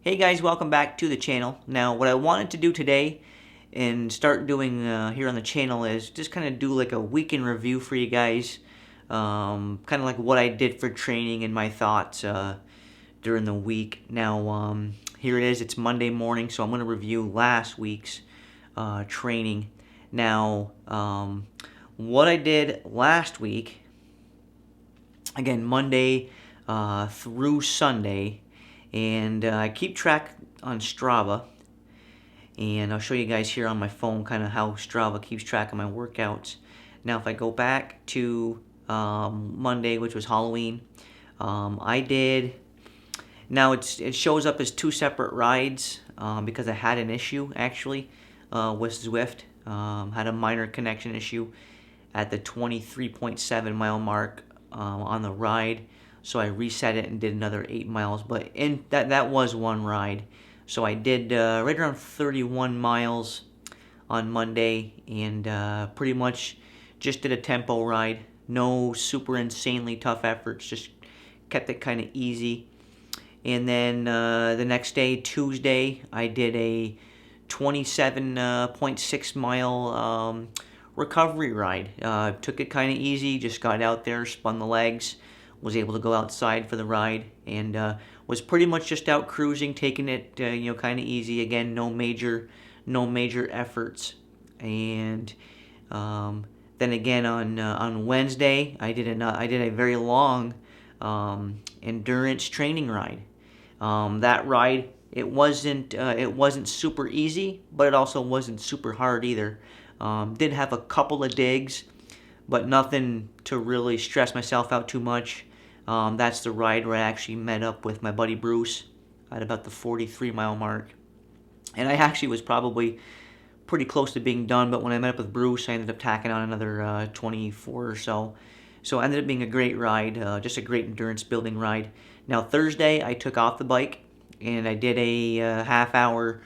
Hey guys, welcome back to the channel. Now, what I wanted to do today and start doing here on the channel is just kind of do like a week in review for you guys. Kind of like what I did for training and my thoughts during the week. Now, here it is. It's Monday morning, so I'm going to review last week's training. Now, what I did last week, again, Monday through Sunday, and I keep track on Strava, and I'll show you guys here on my phone kind of how Strava keeps track of my workouts. Now if I go back to Monday, which was Halloween, I did, now it shows up as two separate rides because I had an issue actually with Zwift. Had a minor connection issue at the 23.7 mile mark on the ride. So I reset it and did another 8 miles, but in that was one ride. So I did right around 31 miles on Monday, and pretty much just did a tempo ride. No super insanely tough efforts, just kept it kind of easy. And then the next day, Tuesday, I did a 27.6 mile recovery ride. Took it kind of easy, just got out there, spun the legs, was able to go outside for the ride, and was pretty much just out cruising, taking it kind of easy. Again, no major efforts. And then again on Wednesday, I did a very long endurance training ride. That ride, it wasn't super easy, but it also wasn't super hard either. Did have a couple of digs, but nothing to really stress myself out too much. That's the ride where I actually met up with my buddy Bruce at about the 43 mile mark. And I actually was probably pretty close to being done, but when I met up with Bruce, I ended up tacking on another 24 or so. So it ended up being a great ride, just a great endurance building ride. Now Thursday, I took off the bike and I did a half-hour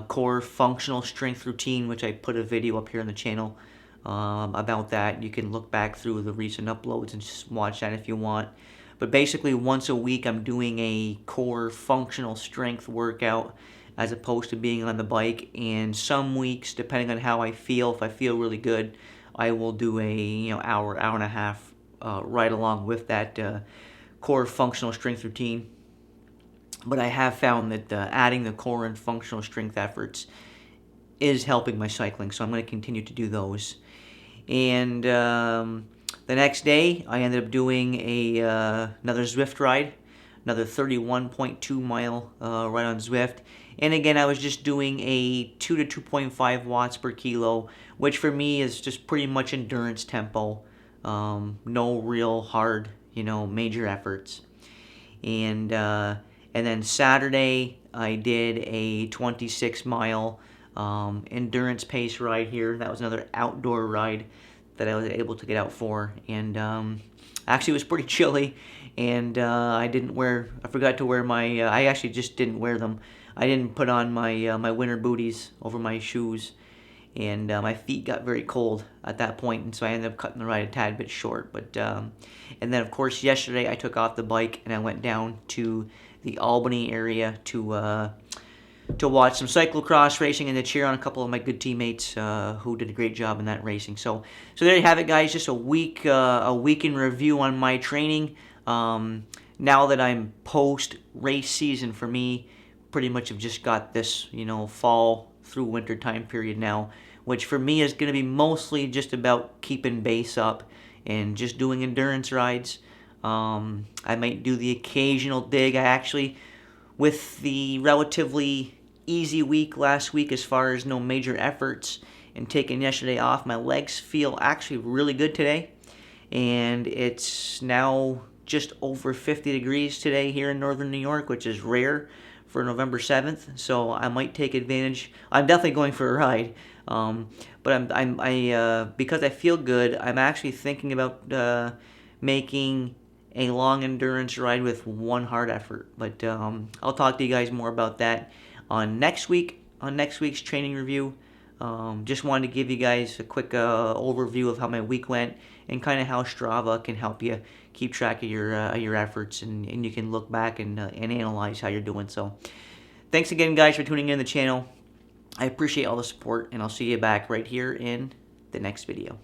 core functional strength routine, which I put a video up here on the channel about that. You can look back through the recent uploads and just watch that if you want. But basically, once a week, I'm doing a core functional strength workout as opposed to being on the bike. And some weeks, depending on how I feel, if I feel really good, I will do a hour and a half right along with that core functional strength routine. But I have found that adding the core and functional strength efforts is helping my cycling, so I'm going to continue to do those. And the next day, I ended up doing another Zwift ride, another 31.2 mile ride on Zwift. And again, I was just doing a 2 to 2.5 watts per kilo, which for me is just pretty much endurance tempo. No real hard, major efforts. And then Saturday, I did a 26 mile endurance pace ride here. That was another outdoor ride that I was able to get out for, and actually it was pretty chilly, and I forgot to wear my, I actually just didn't wear them. I didn't put on my winter booties over my shoes, and my feet got very cold at that point, and so I ended up cutting the ride a tad bit short. But and then of course yesterday I took off the bike and I went down to the Albany area to watch some cyclocross racing and to cheer on a couple of my good teammates who did a great job in that racing. So there you have it, guys. Just a week in review on my training. Now that I'm post race season for me, pretty much have just got this fall through winter time period now, which for me is going to be mostly just about keeping base up and just doing endurance rides. I might do the occasional dig. I actually, with the relatively easy week last week as far as no major efforts and taking yesterday off, my legs feel actually really good today. And it's now just over 50 degrees today here in northern New York, which is rare for November 7th. So I might take advantage. I'm definitely going for a ride. But because I feel good, I'm actually thinking about making a long endurance ride with one hard effort. But I'll talk to you guys more about that on next week's training review. Just wanted to give you guys a quick overview of how my week went and kind of how Strava can help you keep track of your efforts, and you can look back and analyze how you're doing. So thanks again, guys, for tuning in the channel. I appreciate all the support, and I'll see you back right here in the next video.